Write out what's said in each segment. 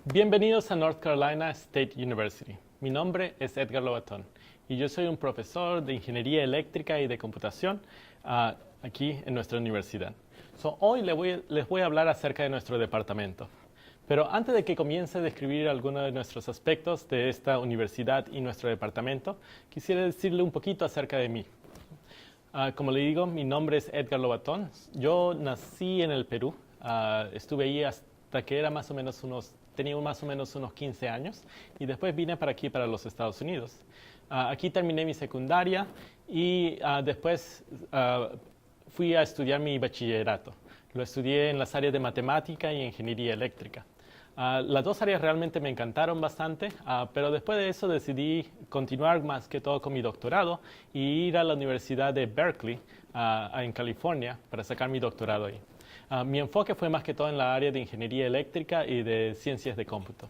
Bienvenidos a North Carolina State University. Mi nombre es Edgar Lobatón y yo soy un profesor de Ingeniería Eléctrica y de Computación aquí en nuestra universidad. Hoy les voy a hablar acerca de nuestro departamento. Pero antes de que comience a describir algunos de nuestros aspectos de esta universidad y nuestro departamento, quisiera decirle un poquito acerca de mí. Como le digo, mi nombre es Edgar Lobatón. Yo nací en el Perú. Estuve ahí hasta que era tenía más o menos unos 15 años y después vine para aquí, para los Estados Unidos. Aquí terminé mi secundaria y después fui a estudiar mi bachillerato. Lo estudié en las áreas de matemática y ingeniería eléctrica. Las dos áreas realmente me encantaron bastante, pero después de eso decidí continuar más que todo con mi doctorado y ir a la Universidad de Berkeley en California para sacar mi doctorado ahí. Mi enfoque fue más que todo en la área de ingeniería eléctrica y de ciencias de cómputo.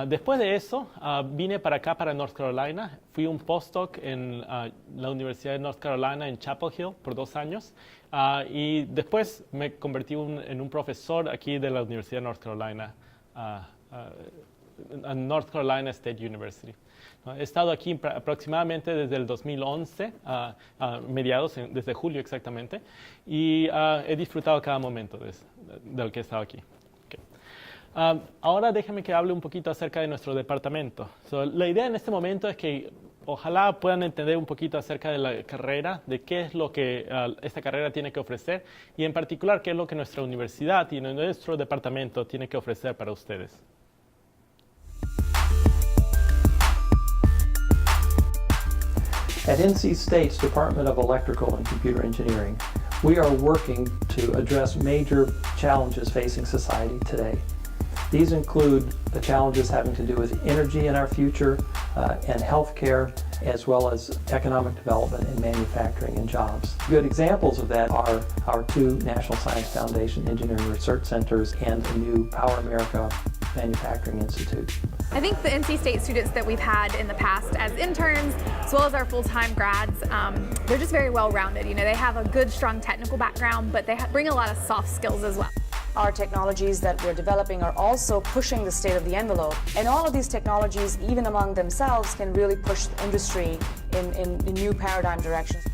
Después de eso, vine para acá, para North Carolina. Fui un postdoc en la Universidad de North Carolina en Chapel Hill por 2 años. Y después me convertí en un profesor aquí de la Universidad de North Carolina, North Carolina State University. He estado aquí aproximadamente desde el 2011, desde julio exactamente, y he disfrutado cada momento del que he estado aquí. Ahora déjenme que hable un poquito acerca de nuestro departamento. La idea en este momento es que ojalá puedan entender un poquito acerca de la carrera, de qué es lo que esta carrera tiene que ofrecer y en particular qué es lo que nuestra universidad y nuestro departamento tiene que ofrecer para ustedes. At NC State's Department of Electrical and Computer Engineering, we are working to address major challenges facing society today. These include the challenges having to do with energy in our future and healthcare, as well as economic development and manufacturing and jobs. Good examples of that are our 2 National Science Foundation Engineering Research Centers and a new Power America Manufacturing Institute. I think the NC State students that we've had in the past as interns, as well as our full-time grads, they're just very well-rounded. You know, they have a good, strong technical background, but they bring a lot of soft skills as well. Our technologies that we're developing are also pushing the state of the envelope. And all of these technologies, even among themselves, can really push the industry in new paradigm directions.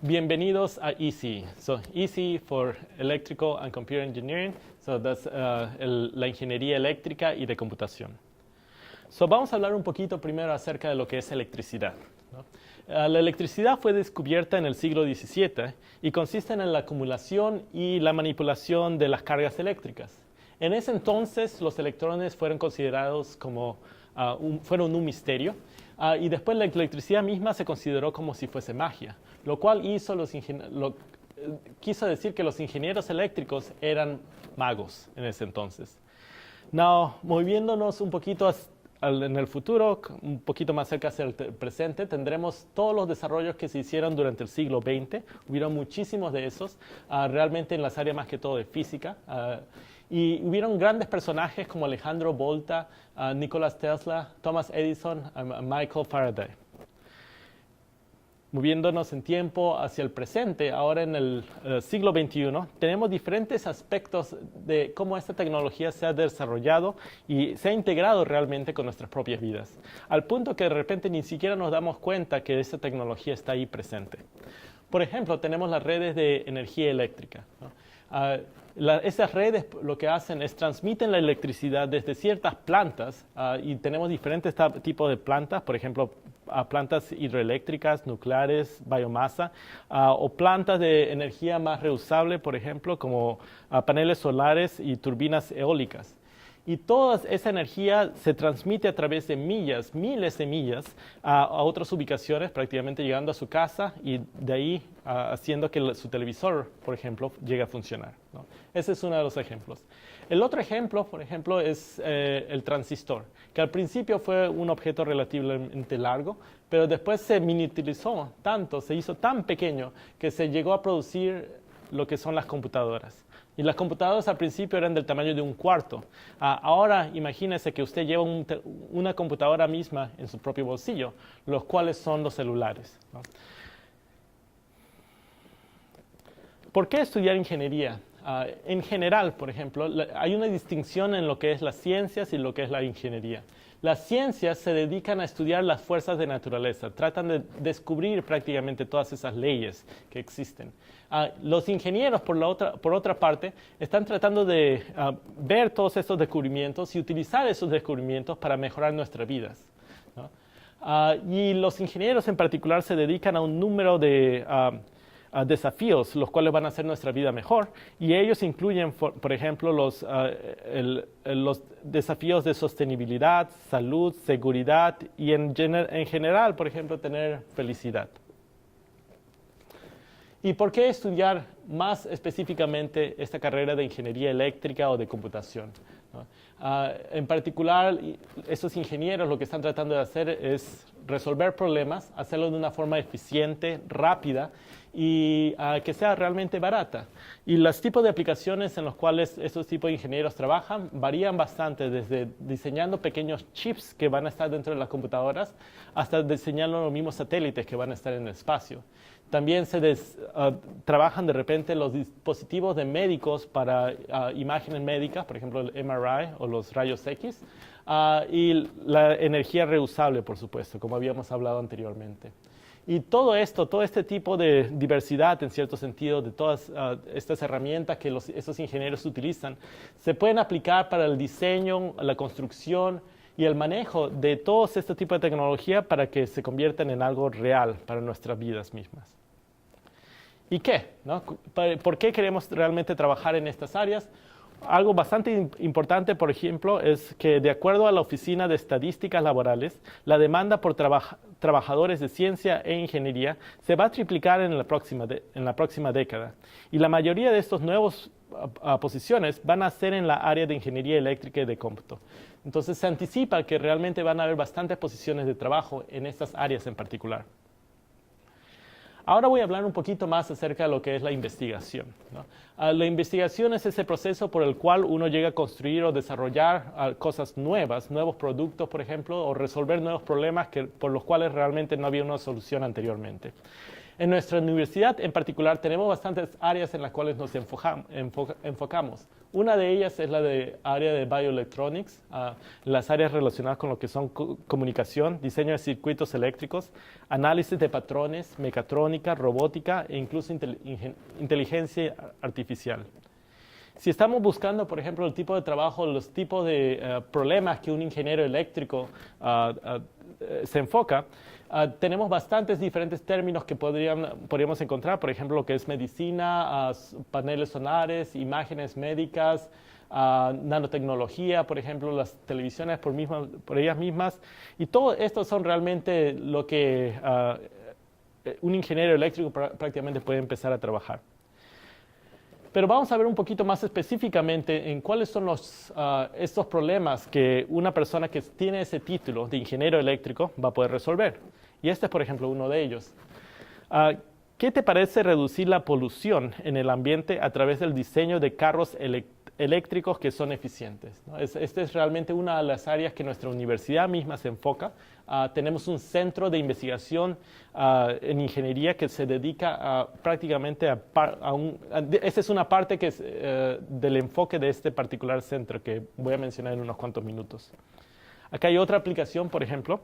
Bienvenidos a ECE. ECE for Electrical and Computer Engineering. That's la ingeniería eléctrica y de computación. Vamos a hablar un poquito primero acerca de lo que es electricidad, ¿no? La electricidad fue descubierta en el siglo XVII y consiste en la acumulación y la manipulación de las cargas eléctricas. En ese entonces los electrones fueron considerados como fueron un misterio y después la electricidad misma se consideró como si fuese magia, lo cual quiso decir que los ingenieros eléctricos eran magos en ese entonces. Moviéndonos un poquito en el futuro, un poquito más cerca hacia el presente, tendremos todos los desarrollos que se hicieron durante el siglo XX. Hubieron muchísimos de esos, realmente en las áreas más que todo de física. Y hubieron grandes personajes como Alejandro Volta, Nikola Tesla, Thomas Edison, Michael Faraday. Moviéndonos en tiempo hacia el presente, ahora en el siglo XXI, tenemos diferentes aspectos de cómo esta tecnología se ha desarrollado y se ha integrado realmente con nuestras propias vidas, al punto que de repente ni siquiera nos damos cuenta que esta tecnología está ahí presente. Por ejemplo, tenemos las redes de energía eléctrica, ¿no? Esas redes lo que hacen es transmiten la electricidad desde ciertas plantas y tenemos diferentes tipos de plantas, por ejemplo, plantas hidroeléctricas, nucleares, biomasa o plantas de energía más reusable, por ejemplo, como paneles solares y turbinas eólicas. Y toda esa energía se transmite a través de millas, miles de millas, a otras ubicaciones, prácticamente llegando a su casa y de ahí haciendo que su televisor, por ejemplo, llegue a funcionar, ¿no? Ese es uno de los ejemplos. El otro ejemplo, por ejemplo, es el transistor, que al principio fue un objeto relativamente largo, pero después se miniaturizó tanto, se hizo tan pequeño que se llegó a producir lo que son las computadoras. Y las computadoras al principio eran del tamaño de un cuarto. Ahora imagínese que usted lleva una computadora misma en su propio bolsillo, los cuales son los celulares, ¿no? ¿Por qué estudiar ingeniería? En general, por ejemplo, hay una distinción en lo que es las ciencias y lo que es la ingeniería. Las ciencias se dedican a estudiar las fuerzas de naturaleza, tratan de descubrir prácticamente todas esas leyes que existen. Los ingenieros, por otra parte, están tratando de ver todos estos descubrimientos y utilizar esos descubrimientos para mejorar nuestras vidas, ¿no? Y los ingenieros en particular se dedican a un número de desafíos, los cuales van a hacer nuestra vida mejor, y ellos incluyen, por ejemplo, los desafíos de sostenibilidad, salud, seguridad y en general, por ejemplo, tener felicidad. ¿Y por qué estudiar más específicamente esta carrera de ingeniería eléctrica o de computación, ¿no? En particular, estos ingenieros lo que están tratando de hacer es resolver problemas, hacerlo de una forma eficiente, rápida y que sea realmente barata. Y los tipos de aplicaciones en los cuales estos tipos de ingenieros trabajan varían bastante, desde diseñando pequeños chips que van a estar dentro de las computadoras hasta diseñando los mismos satélites que van a estar en el espacio. También trabajan de repente los dispositivos de médicos para imágenes médicas, por ejemplo el MRI o los rayos X, y la energía reusable, por supuesto, como habíamos hablado anteriormente. Y todo este tipo de diversidad, en cierto sentido, de todas estas herramientas que esos ingenieros utilizan, se pueden aplicar para el diseño, la construcción y el manejo de todos este tipo de tecnología para que se conviertan en algo real para nuestras vidas mismas. ¿Y qué, no? ¿Por qué queremos realmente trabajar en estas áreas? Algo bastante importante, por ejemplo, es que de acuerdo a la Oficina de Estadísticas Laborales, la demanda por trabajadores de ciencia e ingeniería se va a triplicar en la próxima década. Y la mayoría de estos nuevos posiciones van a ser en la área de ingeniería eléctrica y de cómputo. Entonces se anticipa que realmente van a haber bastantes posiciones de trabajo en estas áreas en particular. Ahora voy a hablar un poquito más acerca de lo que es la investigación, ¿no? La investigación es ese proceso por el cual uno llega a construir o desarrollar cosas nuevas, nuevos productos, por ejemplo, o resolver nuevos problemas por los cuales realmente no había una solución anteriormente. En nuestra universidad en particular tenemos bastantes áreas en las cuales nos enfocamos. Una de ellas es la área de bioelectronics, las áreas relacionadas con lo que son comunicación, diseño de circuitos eléctricos, análisis de patrones, mecatrónica, robótica e incluso inteligencia artificial. Si estamos buscando, por ejemplo, el tipo de trabajo, los tipos de problemas que un ingeniero eléctrico se enfoca, tenemos bastantes diferentes términos que podríamos encontrar, por ejemplo, lo que es medicina, paneles solares, imágenes médicas, nanotecnología, por ejemplo, las televisiones por ellas mismas, y todo esto son realmente lo que un ingeniero eléctrico prácticamente puede empezar a trabajar. Pero vamos a ver un poquito más específicamente en cuáles son estos problemas que una persona que tiene ese título de ingeniero eléctrico va a poder resolver. Y este es, por ejemplo, uno de ellos. ¿Qué te parece reducir la polución en el ambiente a través del diseño de carros eléctricos que son eficientes, ¿no? Esta es realmente una de las áreas que nuestra universidad misma se enfoca. Tenemos un centro de investigación en ingeniería que se dedica prácticamente esta es una parte que es del enfoque de este particular centro que voy a mencionar en unos cuantos minutos. Acá hay otra aplicación, por ejemplo,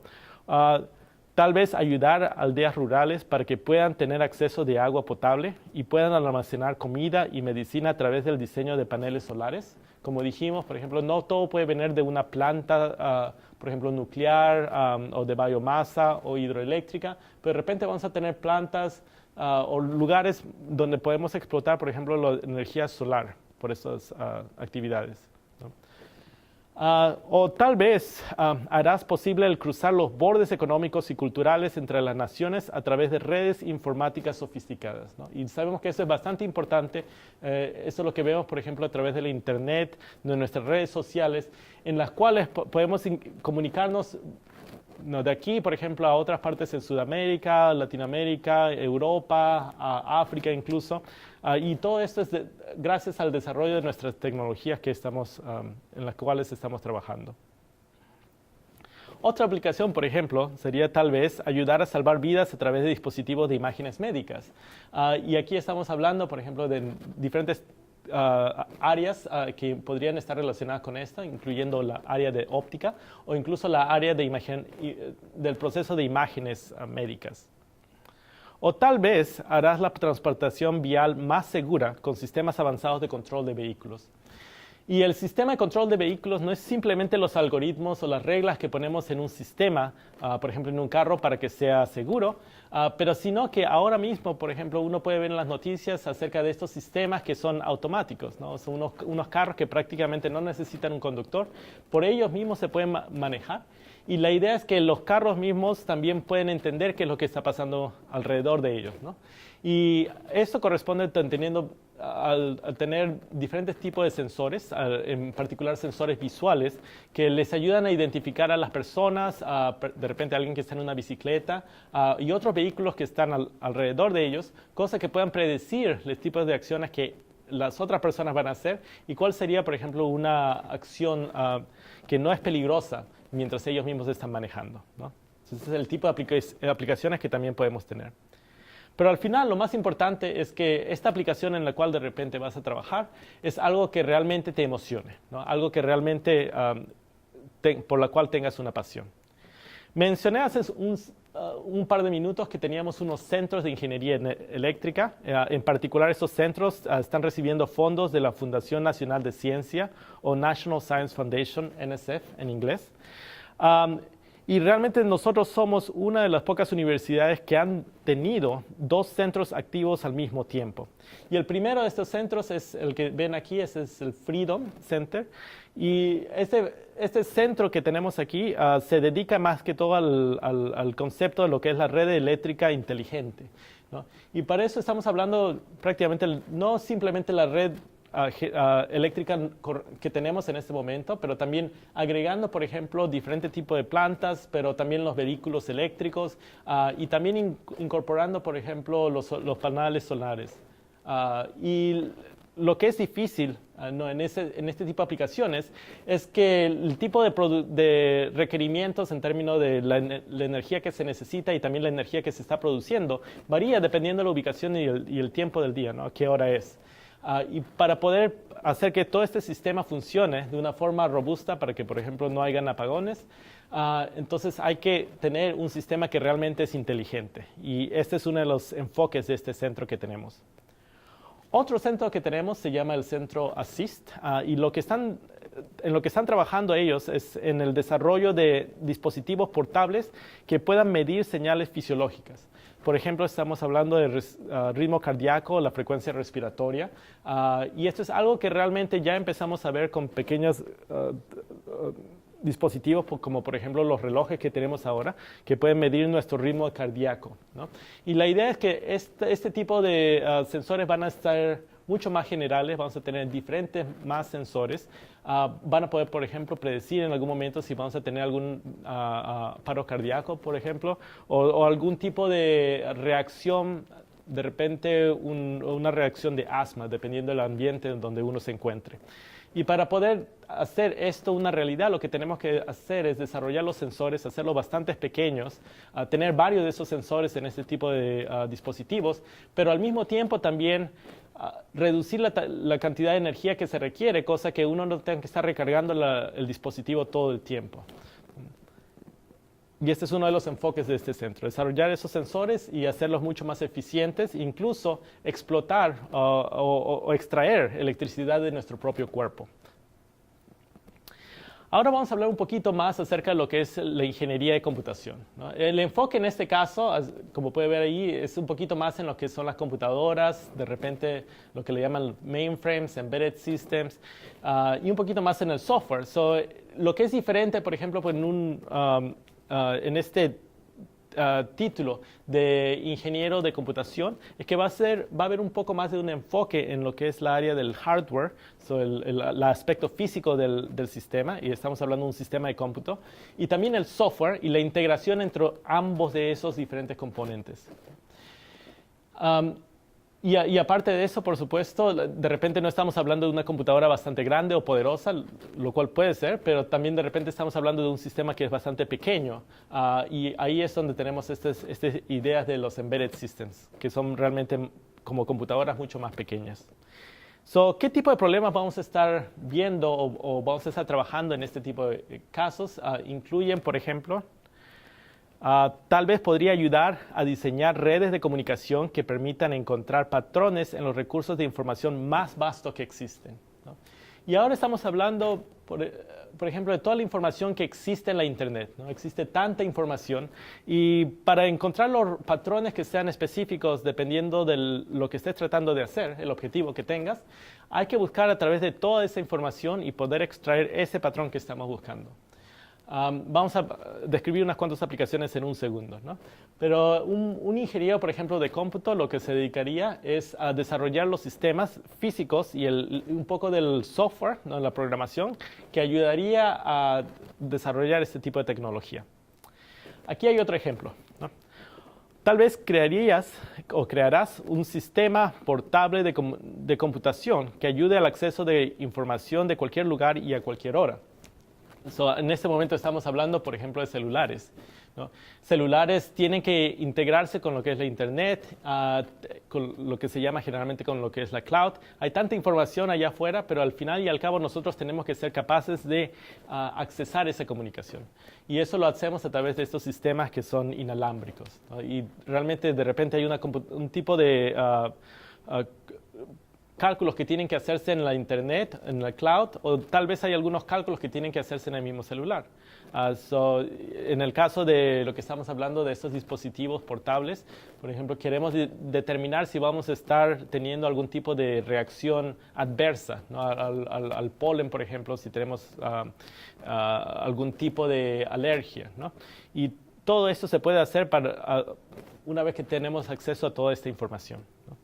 tal vez ayudar a aldeas rurales para que puedan tener acceso de agua potable y puedan almacenar comida y medicina a través del diseño de paneles solares. Como dijimos, por ejemplo, no todo puede venir de una planta, por ejemplo, nuclear o de biomasa o hidroeléctrica, pero de repente vamos a tener plantas o lugares donde podemos explotar, por ejemplo, la energía solar por estas actividades, ¿no? O tal vez harás posible el cruzar los bordes económicos y culturales entre las naciones a través de redes informáticas sofisticadas, ¿no? Y sabemos que eso es bastante importante. Eso es lo que vemos, por ejemplo, a través de la Internet, de nuestras redes sociales, en las cuales podemos comunicarnos, ¿no?, de aquí, por ejemplo, a otras partes en Sudamérica, Latinoamérica, Europa, África incluso. Y todo esto es gracias al desarrollo de nuestras tecnologías en las cuales estamos trabajando. Otra aplicación, por ejemplo, sería tal vez ayudar a salvar vidas a través de dispositivos de imágenes médicas. Y aquí estamos hablando, por ejemplo, de diferentes áreas que podrían estar relacionadas con esto, incluyendo la área de óptica o incluso la área del proceso de imágenes médicas. O tal vez harás la transportación vial más segura con sistemas avanzados de control de vehículos. Y el sistema de control de vehículos no es simplemente los algoritmos o las reglas que ponemos en un sistema, por ejemplo en un carro para que sea seguro, pero sino que ahora mismo, por ejemplo, uno puede ver en las noticias acerca de estos sistemas que son automáticos, ¿no? Son unos carros que prácticamente no necesitan un conductor, por ellos mismos se pueden manejar. Y la idea es que los carros mismos también pueden entender qué es lo que está pasando alrededor de ellos, ¿no? Y esto corresponde al tener diferentes tipos de sensores, en particular sensores visuales, que les ayudan a identificar a las personas, de repente alguien que está en una bicicleta y otros vehículos que están alrededor de ellos, cosas que puedan predecir los tipos de acciones que las otras personas van a hacer y cuál sería, por ejemplo, una acción que no es peligrosa mientras ellos mismos están manejando, ¿no? Entonces, ese es el tipo de aplicaciones que también podemos tener. Pero al final lo más importante es que esta aplicación en la cual de repente vas a trabajar es algo que realmente te emocione, ¿no? Algo que realmente por la cual tengas una pasión. Mencioné hace un par de minutos que teníamos unos centros de ingeniería eléctrica. En particular, estos centros están recibiendo fondos de la Fundación Nacional de Ciencia o National Science Foundation, NSF en inglés. Y realmente nosotros somos una de las pocas universidades que han tenido 2 centros activos al mismo tiempo. Y el primero de estos centros es el que ven aquí, ese es el Freedom Center. Y este centro que tenemos aquí se dedica más que todo al concepto de lo que es la red eléctrica inteligente, ¿no? Y para eso estamos hablando prácticamente no simplemente la red eléctrica que tenemos en este momento, pero también agregando, por ejemplo, diferentes tipos de plantas, pero también los vehículos eléctricos y también incorporando, por ejemplo, los paneles solares. Y lo que es difícil ¿no? en este tipo de aplicaciones es que el tipo de requerimientos en términos de la energía que se necesita y también la energía que se está produciendo varía dependiendo de la ubicación y el tiempo del día, ¿no? ¿Qué hora es? Y para poder hacer que todo este sistema funcione de una forma robusta para que, por ejemplo, no hayan apagones, entonces hay que tener un sistema que realmente es inteligente. Y este es uno de los enfoques de este centro que tenemos. Otro centro que tenemos se llama el Centro ASSIST y en lo que están trabajando ellos es en el desarrollo de dispositivos portables que puedan medir señales fisiológicas. Por ejemplo, estamos hablando de ritmo cardíaco, la frecuencia respiratoria, y esto es algo que realmente ya empezamos a ver con pequeños dispositivos como por ejemplo los relojes que tenemos ahora, que pueden medir nuestro ritmo cardíaco, ¿no? Y la idea es que este tipo de sensores van a estar mucho más generales, vamos a tener diferentes más sensores, van a poder, por ejemplo, predecir en algún momento si vamos a tener algún paro cardíaco, por ejemplo, o algún tipo de reacción, de repente una reacción de asma, dependiendo del ambiente en donde uno se encuentre. Y para poder hacer esto una realidad, lo que tenemos que hacer es desarrollar los sensores, hacerlos bastante pequeños, tener varios de esos sensores en este tipo de dispositivos, pero al mismo tiempo también reducir la cantidad de energía que se requiere, cosa que uno no tenga que estar recargando el dispositivo todo el tiempo. Y este es uno de los enfoques de este centro, desarrollar esos sensores y hacerlos mucho más eficientes, incluso explotar o extraer electricidad de nuestro propio cuerpo. Ahora vamos a hablar un poquito más acerca de lo que es la ingeniería de computación, ¿no? El enfoque en este caso, como puede ver ahí, es un poquito más en lo que son las computadoras, de repente lo que le llaman mainframes, embedded systems, y un poquito más en el software. Lo que es diferente, por ejemplo, en este título de ingeniero de computación es que va a haber un poco más de un enfoque en lo que es la área del hardware, el aspecto físico del sistema, y estamos hablando de un sistema de cómputo, y también el software y la integración entre ambos de esos diferentes componentes. Y aparte de eso, por supuesto, de repente no estamos hablando de una computadora bastante grande o poderosa, lo cual puede ser, pero también de repente estamos hablando de un sistema que es bastante pequeño. Y ahí es donde tenemos estas ideas de los embedded systems, que son realmente como computadoras mucho más pequeñas. ¿Qué tipo de problemas vamos a estar viendo o vamos a estar trabajando en este tipo de casos? Incluyen, por ejemplo, tal vez podría ayudar a diseñar redes de comunicación que permitan encontrar patrones en los recursos de información más vastos que existen, ¿no? Y ahora estamos hablando, por ejemplo, de toda la información que existe en la Internet, ¿no? Existe tanta información y para encontrar los patrones que sean específicos dependiendo de lo que estés tratando de hacer, el objetivo que tengas, hay que buscar a través de toda esa información y poder extraer ese patrón que estamos buscando. Vamos a describir unas cuantas aplicaciones en un segundo, ¿no? Pero un ingeniero, por ejemplo, de cómputo, lo que se dedicaría es a desarrollar los sistemas físicos y un poco del software, ¿no? La programación, que ayudaría a desarrollar este tipo de tecnología. Aquí hay otro ejemplo, ¿no? Tal vez crearás un sistema portable de computación que ayude al acceso de información de cualquier lugar y a cualquier hora. En este momento estamos hablando, por ejemplo, de celulares, ¿no? Celulares tienen que integrarse con lo que es la Internet, con lo que se llama generalmente con lo que es la cloud. Hay tanta información allá afuera, pero al final y al cabo nosotros tenemos que ser capaces de accesar esa comunicación. Y eso lo hacemos a través de estos sistemas que son inalámbricos, ¿no? Y realmente de repente hay un tipo de cálculos que tienen que hacerse en la Internet, en la cloud, o tal vez hay algunos cálculos que tienen que hacerse en el mismo celular. En el caso de lo que estamos hablando de estos dispositivos portables, por ejemplo, queremos determinar si vamos a estar teniendo algún tipo de reacción adversa, ¿no? al polen, por ejemplo, si tenemos algún tipo de alergia, ¿no? Y todo esto se puede hacer una vez que tenemos acceso a toda esta información, ¿no?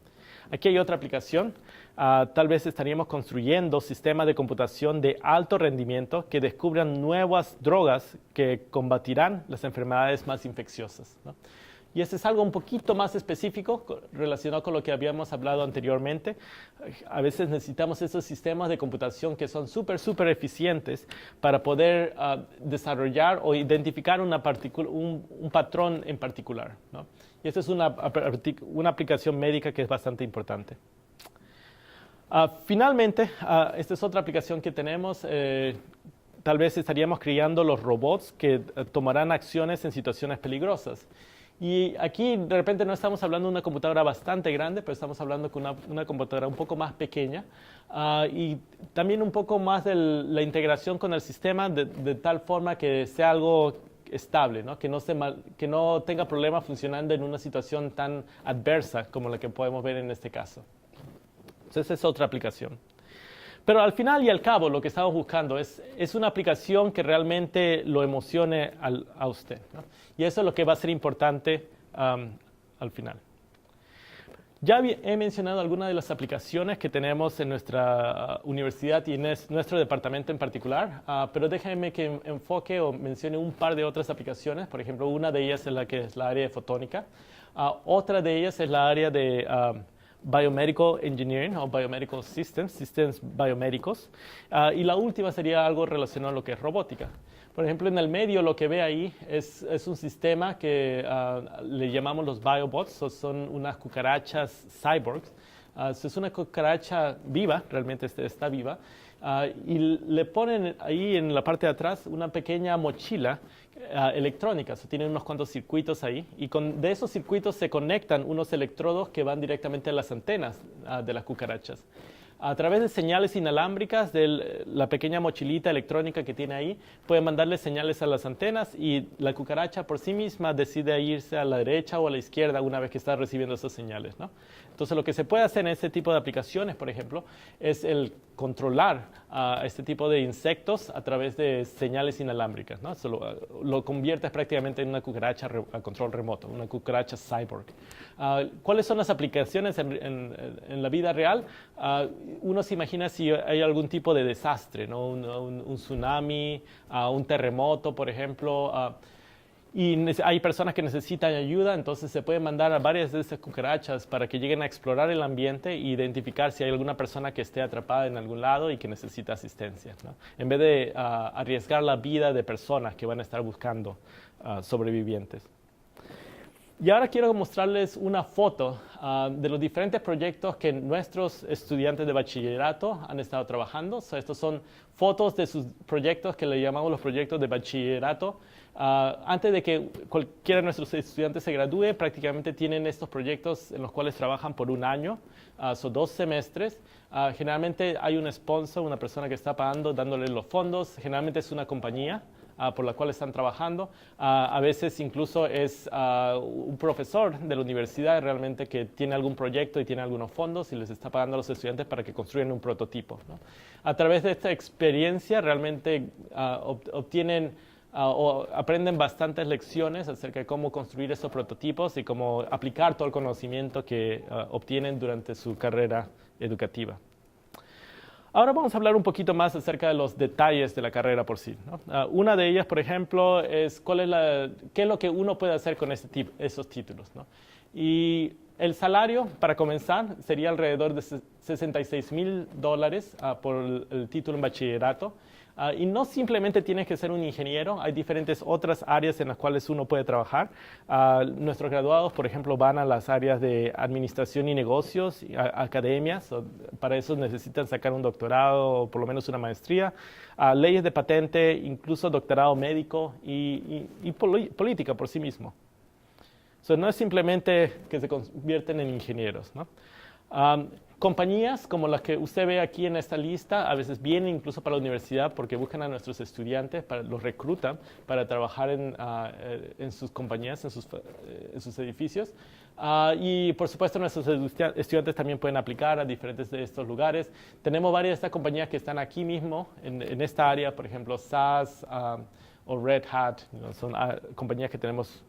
Aquí hay otra aplicación. Tal vez estaríamos construyendo sistemas de computación de alto rendimiento que descubran nuevas drogas que combatirán las enfermedades más infecciosas, ¿no? Y este es algo un poquito más específico relacionado con lo que habíamos hablado anteriormente. A veces necesitamos esos sistemas de computación que son súper eficientes para poder desarrollar o identificar un patrón en particular, ¿no? Y esta es una aplicación médica que es bastante importante. Finalmente, esta es otra aplicación que tenemos. Tal vez estaríamos creando los robots que tomarán acciones en situaciones peligrosas. Y aquí de repente no estamos hablando de una computadora bastante grande, pero estamos hablando con una computadora un poco más pequeña y también un poco más de la integración con el sistema de tal forma que sea algo estable, ¿no? Que no tenga problemas funcionando en una situación tan adversa como la que podemos ver en este caso. Entonces, esa es otra aplicación. Pero al final y al cabo, lo que estamos buscando es una aplicación que realmente lo emocione a usted, ¿no? Y eso es lo que va a ser importante al final. Ya he mencionado algunas de las aplicaciones que tenemos en nuestra universidad y en nuestro departamento en particular, pero déjenme que enfoque o mencione un par de otras aplicaciones. Por ejemplo, una de ellas es la área de fotónica. Otra de ellas es la área de Biomedical Engineering o Biomedical sistemas biomédicos. Y la última sería algo relacionado a lo que es robótica. Por ejemplo, en el medio lo que ve ahí es un sistema que le llamamos los biobots, son unas cucarachas cyborgs. Es una cucaracha viva, realmente está viva, y le ponen ahí en la parte de atrás una pequeña mochila electrónica. Tienen unos cuantos circuitos ahí y de esos circuitos se conectan unos electrodos que van directamente a las antenas de las cucarachas. A través de señales inalámbricas de la pequeña mochilita electrónica que tiene ahí, puede mandarle señales a las antenas y la cucaracha por sí misma decide irse a la derecha o a la izquierda una vez que está recibiendo esas señales, ¿no? Entonces, lo que se puede hacer en este tipo de aplicaciones, por ejemplo, es el controlar a este tipo de insectos a través de señales inalámbricas, ¿no? Lo conviertes prácticamente en una cucaracha a control remoto, una cucaracha cyborg. ¿Cuáles son las aplicaciones en la vida real? Uno se imagina si hay algún tipo de desastre, ¿no? Un tsunami, un terremoto, por ejemplo, y hay personas que necesitan ayuda, entonces se puede mandar a varias de esas cucarachas para que lleguen a explorar el ambiente e identificar si hay alguna persona que esté atrapada en algún lado y que necesita asistencia, ¿no? En vez de arriesgar la vida de personas que van a estar buscando sobrevivientes. Y ahora quiero mostrarles una foto de los diferentes proyectos que nuestros estudiantes de bachillerato han estado trabajando. Estos son fotos de sus proyectos que le llamamos los proyectos de bachillerato. Antes de que cualquiera de nuestros estudiantes se gradúe, prácticamente tienen estos proyectos en los cuales trabajan por un año, son 2 semestres. Generalmente hay un sponsor, una persona que está pagando, dándole los fondos. Generalmente es una compañía por la cual están trabajando. A veces incluso es un profesor de la universidad realmente que tiene algún proyecto y tiene algunos fondos y les está pagando a los estudiantes para que construyan un prototipo, ¿no? A través de esta experiencia realmente obtienen o aprenden bastantes lecciones acerca de cómo construir estos prototipos y cómo aplicar todo el conocimiento que obtienen durante su carrera educativa. Ahora vamos a hablar un poquito más acerca de los detalles de la carrera por sí, ¿no? Una de ellas, por ejemplo, es qué es lo que uno puede hacer con esos títulos, ¿no? Y el salario, para comenzar, sería alrededor de $66,000 por el título en bachillerato. Y no simplemente tienes que ser un ingeniero, hay diferentes otras áreas en las cuales uno puede trabajar. Nuestros graduados, por ejemplo, van a las áreas de administración y negocios, academias. Para eso necesitan sacar un doctorado o por lo menos una maestría. Leyes de patente, incluso doctorado médico y política por sí mismo. No es simplemente que se convierten en ingenieros, ¿no? Compañías como las que usted ve aquí en esta lista a veces vienen incluso para la universidad porque buscan a nuestros estudiantes, los reclutan para trabajar en sus compañías, en sus edificios. Y por supuesto nuestros estudiantes también pueden aplicar a diferentes de estos lugares. Tenemos varias de estas compañías que están aquí mismo en esta área, por ejemplo SAS o Red Hat, son compañías que tenemos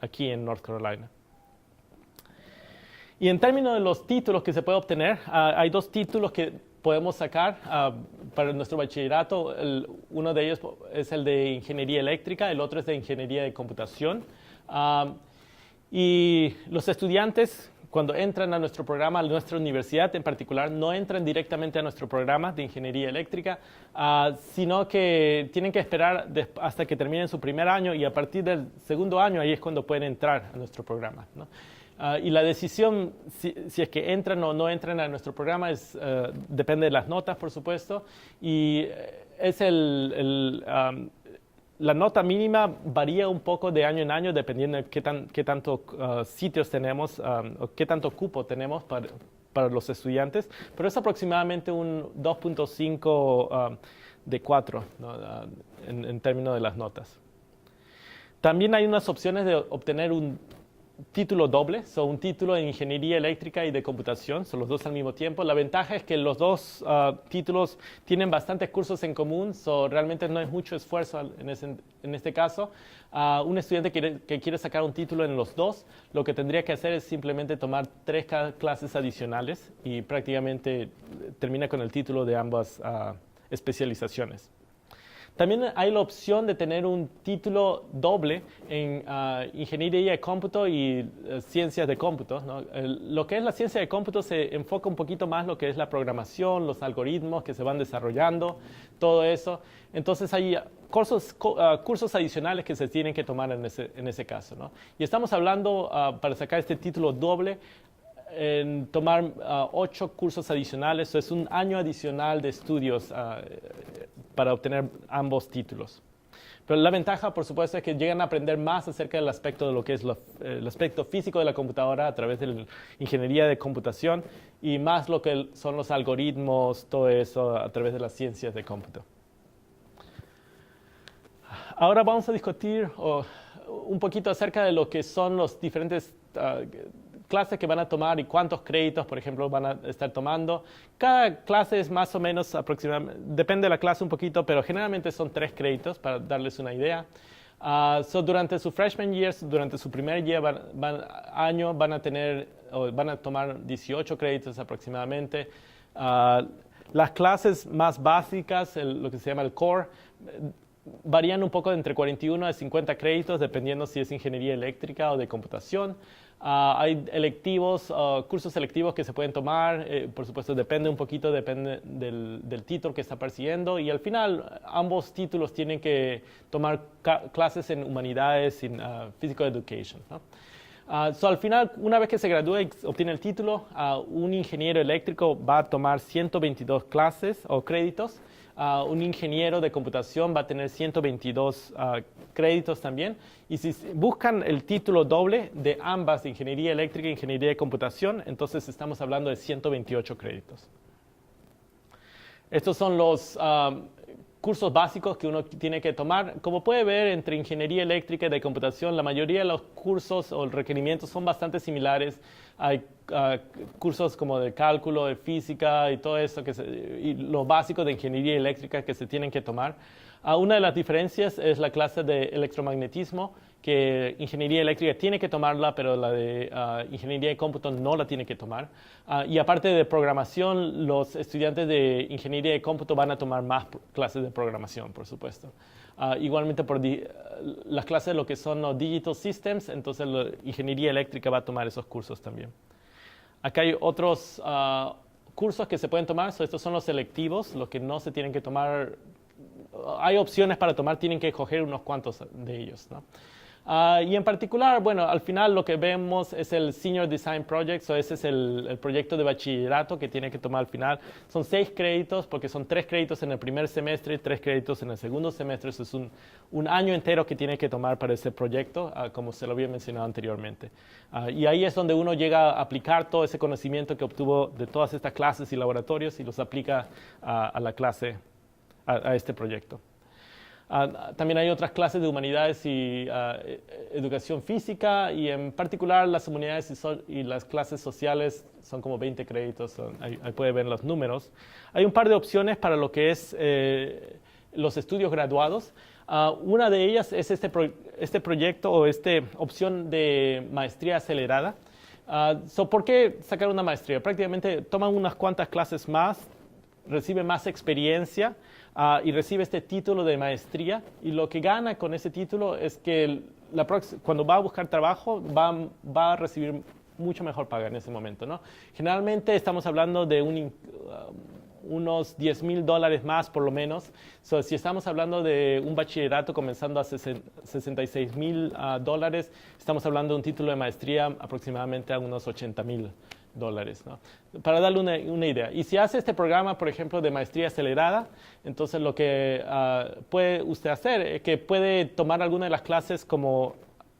aquí en North Carolina. Y en términos de los títulos que se puede obtener, hay 2 títulos que podemos sacar para nuestro bachillerato. Uno de ellos es el de ingeniería eléctrica, el otro es de ingeniería de computación. Y los estudiantes, cuando entran a nuestro programa, a nuestra universidad en particular, no entran directamente a nuestro programa de ingeniería eléctrica, sino que tienen que esperar hasta que terminen su primer año y a partir del segundo año ahí es cuando pueden entrar a nuestro programa, ¿no? Y la decisión si es que entran o no entran a nuestro programa depende de las notas, por supuesto, y es la nota mínima varía un poco de año en año dependiendo de qué tantos sitios tenemos o qué tanto cupo tenemos para los estudiantes, pero es aproximadamente un 2.5 de 4, ¿no? En términos de las notas. También hay unas opciones de obtener un título doble, un título en ingeniería eléctrica y de computación, son los dos al mismo tiempo. La ventaja es que los dos títulos tienen bastantes cursos en común, realmente no es mucho esfuerzo en este caso. Un estudiante que quiere sacar un título en los dos, lo que tendría que hacer es simplemente tomar 3 clases adicionales y prácticamente termina con el título de ambas especializaciones. También hay la opción de tener un título doble en ingeniería de cómputo y ciencias de cómputo, ¿no? Lo que es la ciencia de cómputo se enfoca un poquito más en lo que es la programación, los algoritmos que se van desarrollando, todo eso. Entonces hay cursos adicionales que se tienen que tomar en ese caso, ¿no? Y estamos hablando, para sacar este título doble, en tomar 8 cursos adicionales, es un año adicional de estudios para obtener ambos títulos. Pero la ventaja, por supuesto, es que llegan a aprender más acerca del aspecto de lo que es el aspecto físico de la computadora a través de la ingeniería de computación y más lo que son los algoritmos, todo eso a través de las ciencias de cómputo. Ahora vamos a discutir un poquito acerca de lo que son los diferentes clases que van a tomar y cuántos créditos, por ejemplo, van a estar tomando. Cada clase es más o menos aproximadamente, depende de la clase un poquito, pero generalmente son 3 créditos para darles una idea. Durante su freshman year, durante su primer año, van a tomar 18 créditos aproximadamente. Las clases más básicas, lo que se llama el core, varían un poco entre 41 a 50 créditos, dependiendo si es ingeniería eléctrica o de computación. Hay cursos selectivos que se pueden tomar, por supuesto depende del título que está persiguiendo y al final ambos títulos tienen que tomar clases en humanidades y physical education, ¿no? Al final, una vez que se gradúa y obtiene el título, un ingeniero eléctrico va a tomar 122 clases o créditos. Un ingeniero de computación va a tener 122 créditos también. Y si buscan el título doble de ambas, de ingeniería eléctrica e ingeniería de computación, entonces estamos hablando de 128 créditos. Estos son los cursos básicos que uno tiene que tomar. Como puede ver, entre ingeniería eléctrica y de computación, la mayoría de los cursos o requerimientos son bastante similares. Hay cursos como de cálculo, de física y todo eso, y lo básico de ingeniería eléctrica que se tienen que tomar. Una de las diferencias es la clase de electromagnetismo, que ingeniería eléctrica tiene que tomarla, pero la de ingeniería de cómputo no la tiene que tomar. Y aparte de programación, los estudiantes de ingeniería de cómputo van a tomar más clases de programación, por supuesto. Igualmente por las clases de lo que son los Digital Systems, entonces la ingeniería eléctrica va a tomar esos cursos también. Acá hay otros cursos que se pueden tomar, estos son los selectivos, los que no se tienen que tomar. Hay opciones para tomar, tienen que escoger unos cuantos de ellos, ¿no? Y en particular, bueno, al final lo que vemos es el Senior Design Project, ese es el proyecto de bachillerato que tiene que tomar al final. Son 6 créditos, porque son 3 créditos en el primer semestre y 3 créditos en el segundo semestre. Eso es un año entero que tiene que tomar para ese proyecto, como se lo había mencionado anteriormente. Y ahí es donde uno llega a aplicar todo ese conocimiento que obtuvo de todas estas clases y laboratorios y los aplica a la clase, a este proyecto. También hay otras clases de humanidades y educación física, y en particular las humanidades y las clases sociales son como 20 créditos, ahí puede ver los números. Hay un par de opciones para lo que es los estudios graduados. Una de ellas es este proyecto o esta opción de maestría acelerada. ¿Por qué sacar una maestría? Prácticamente toman unas cuantas clases más, recibe más experiencia y recibe este título de maestría, y lo que gana con ese título es que cuando va a buscar trabajo va a recibir mucho mejor paga en ese momento, ¿no? Generalmente estamos hablando de unos $10,000 más por lo menos. Si estamos hablando de un bachillerato comenzando a $66,000, estamos hablando de un título de maestría aproximadamente a unos $80,000. ¿No? Para darle una idea. Y si hace este programa, por ejemplo, de maestría acelerada, entonces lo que puede usted hacer es que puede tomar alguna de las clases como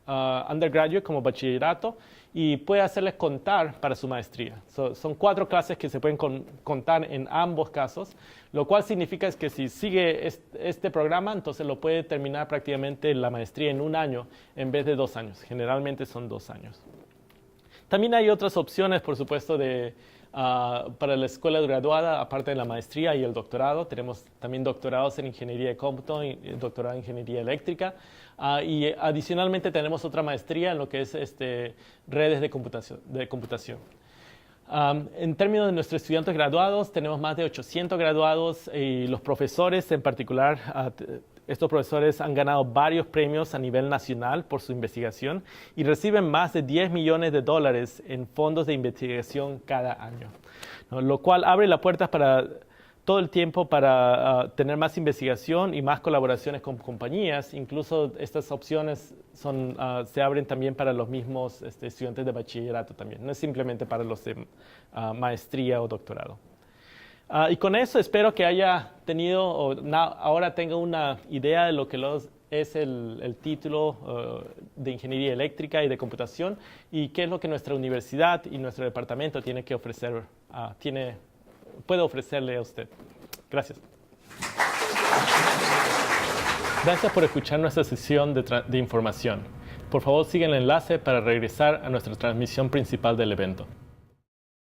undergraduate, como bachillerato, y puede hacerles contar para su maestría. Son 4 clases que se pueden contar en ambos casos, lo cual significa es que si sigue este programa, entonces lo puede terminar prácticamente la maestría en 1 año en vez de 2 años. Generalmente son 2 años. También hay otras opciones, por supuesto, para la escuela graduada, aparte de la maestría y el doctorado. Tenemos también doctorados en ingeniería de cómputo y doctorado en ingeniería eléctrica. Y adicionalmente tenemos otra maestría en lo que es redes de computación. En términos de nuestros estudiantes graduados, tenemos más de 800 graduados, y los profesores en particular, estos profesores han ganado varios premios a nivel nacional por su investigación y reciben más de $10 millones en fondos de investigación cada año, ¿no? Lo cual abre las puertas para todo el tiempo para tener más investigación y más colaboraciones con compañías. Incluso estas opciones se abren también para los mismos estudiantes de bachillerato también. No es simplemente para los de maestría o doctorado. Y con eso espero que haya tenido, ahora tenga una idea de lo que es el título de Ingeniería Eléctrica y de Computación, y qué es lo que nuestra universidad y nuestro departamento tiene que ofrecer, puede ofrecerle a usted. Gracias. Gracias por escuchar nuestra sesión de información. Por favor, sigan el enlace para regresar a nuestra transmisión principal del evento.